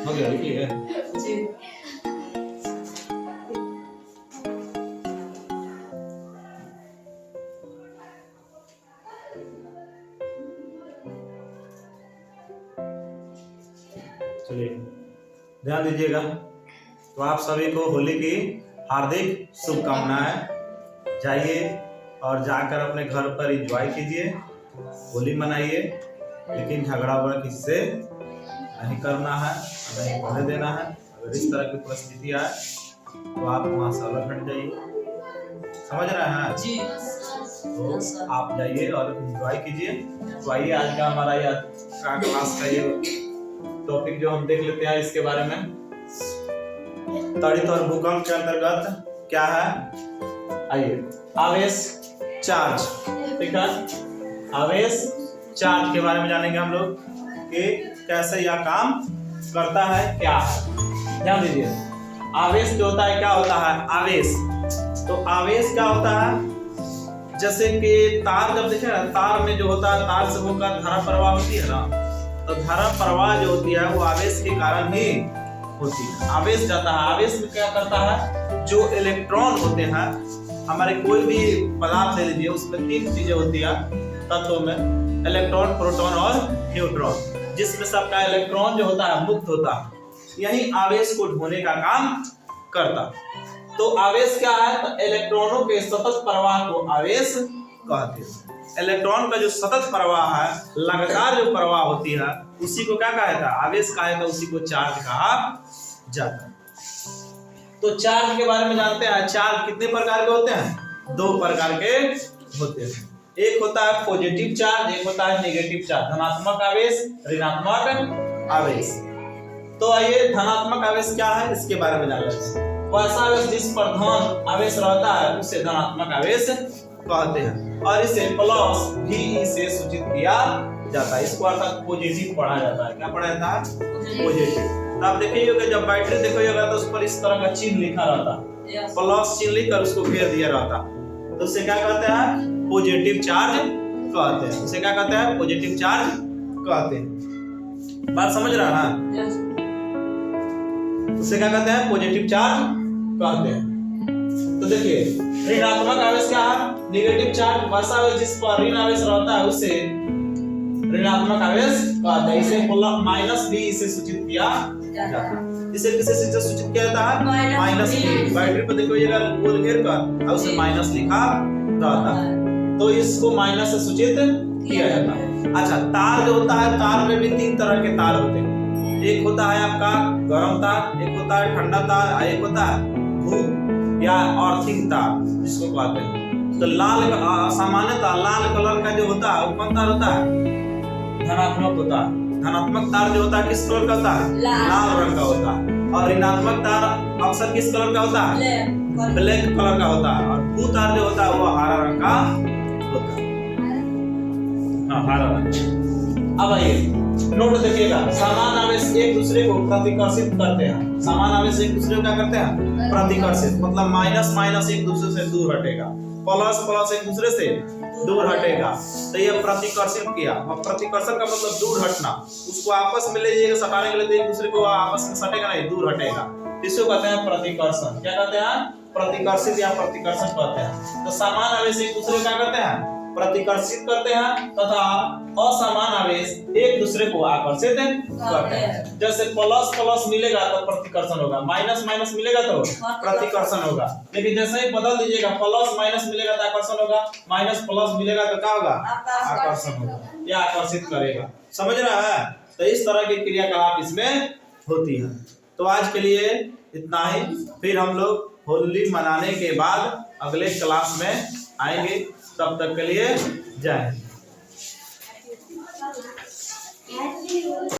हो गया लिखिए। चलिए ध्यान दीजिएगा। तो आप सभी को होली की हार्दिक शुभकामनाएं। जाइए और जाकर अपने घर पर एंजॉय कीजिए, होली मनाइए, लेकिन झगड़ा वगड़ा किसी से नहीं करना है, नहीं होने देना है। अगर इस तरह की परिस्थिति आए तो आप वहाँ से अलग हट जाइए, समझ रहे हैं जी। तो आप जाइए और एंजॉय कीजिए। तो आइए आज का हमारा यह क्लास का ये टॉपिक जो हम देख लेते हैं इसके बारे में। त्वरित और भूकंप के अंतर्गत क्या है, आइए आवेश चार्ज, ठीक है। आवेश चार्ज के बारे में जानेंगे हम लोग कि कैसे यह काम करता है, क्या है। ध्यान दीजिए, आवेश जो होता है क्या होता है, आवेश। तो आवेश क्या होता है, जैसे कि तार जब देखे ना, तार में जो होता है, तार से होकर धारा प्रवाह होती है ना, तो धारा प्रवाह जो होती है वो आवेश के कारण ही होती है। आवेश जाता है, आवेश में क्या करता है, जो इलेक्ट्रॉन होते हैं, हमारे कोई भी पदार्थ ले लीजिए, उसमें तीन चीजें होती है तत्वों में, इलेक्ट्रॉन, प्रोटॉन और न्यूट्रॉन, जिसमें सबका इलेक्ट्रॉन जो होता है मुक्त होता है, यही आवेश को ढोने का काम करता। तो आवेश क्या है, तो इलेक्ट्रॉनों के सतत प्रवाह को आवेश कहते हैं। इलेक्ट्रॉन का जो सतत प्रवाह है, लगातार जो प्रवाह होती है, उसी को क्या कहा जाता है, आवेश कहा जाता है, उसी को चार्ज कहा जाता है। तो चार्ज के बारे में जानते हैं। चार्ज कितने प्रकार के होते हैं, दो प्रकार के होते हैं। एक होता है पॉजिटिव चार्ज, एक होता है नेगेटिव चार्ज, धनात्मक आवेश, ऋणात्मक आवेश। तो आइए धनात्मक आवेश क्या है इसके बारे में जान लेते हैं। वैसा आवेश जिस पर धन आवेश रहता है उसे धनात्मक आवेश कहते हैं, और इसे प्लस भी से सूचित किया जाता है। इसको अर्थात पॉजिटिव पढ़ा जाता है। क्या पढ़ा जाता है, पॉजिटिव। तो आप देखिएगा जब बैटरी देखिएगा तो उस पर इस तरह का चिन्ह लिखा रहता, प्लस चिन्ह लिखकर उसको घेर दिया रहता, तो उसे क्या कहते हैं, पॉजिटिव चार्ज कहते हैं। उसे क्या कहते हैं, पॉजिटिव चार्ज कहते हैं। बात समझ रहा है ना, उसे क्या कहते हैं, पॉजिटिव चार्ज कहते हैं। तो देखिए ऋणात्मक आवेश क्या है, नेगेटिव चार्ज, वैसा आवेश जिस पर ऋण आवेश रहता है उसे ऋणात्मक आवेश कहते हैं। इसे माइनस बी से सूचित किया जाता है। इसे किससे सूचित किया जाता है, माइनस बी। बैटरी पर देखिएगा गोल घेर कर उसे माइनस लिखा रहता है, तो इसको माइनस से सूचित किया जाता है। अच्छा, तार जो होता है, तार में भी तीन तरह के तार होते हैं। एक होता है आपका गर्म तार, एक होता है ठंडा तार, एक होता है धूप या अर्थिंग तार जिसको कहते हैं। तो लाल सामान्यतः लाल कलर का जो होता है वो कौन तार होता है, धनात्मक होता है। धनात्मक तार जो होता है किस कलर का होता है, लाल रंग का होता है। और ऋणात्मक तार अक्सर किस कलर का होता है, ब्लैक कलर का होता है। और भू तार जो होता है वो हरा रंग का होता है, हाँ हरा रंग। अब आइए नोट देखिएगा, समान आवेश एक दूसरे को प्रतिकर्षित करते हैं। समान आवेश एक दूसरे को क्या करते हैं, प्रतिकर्षित, मतलब माइनस माइनस एक दूसरे से दूर हटेगा, प्लस प्लस एक दूसरे से दूर हटेगा। तो ये प्रतिकर्षित किया, और प्रतिकर्षण का मतलब दूर हटना। उसको आपस में ले जाइएगा सटाने के लिए, तो एक दूसरे को आपस में सटेगा नहीं, दूर हटेगा। इसको कहते हैं प्रतिकर्षण। क्या कहते हैं, प्रतिकर्षित या प्रतिकर्षण कहते हैं। तो समान आवेश एक दूसरे को क्या करते हैं, प्रतिकर्षित करते हैं, तथा असमान आवेश एक दूसरे को आकर्षित करते हैं। जैसे प्लस प्लस मिलेगा तो प्रतिकर्षण होगा, माइनस माइनस मिलेगा तो प्रतिकर्षण होगा। लेकिन जैसे ही बदल दीजिएगा, प्लस माइनस मिलेगा तो आकर्षण होगा, माइनस प्लस मिलेगा तो क्या होगा, आकर्षण होगा। यह आकर्षित करेगा, समझ रहा है। तो इस तरह की क्रियाकलाप इसमें होती है। तो आज के लिए इतना ही, फिर हम लोग होली मनाने के बाद अगले क्लास में आएंगे। तब तक के लिए जय हिंद।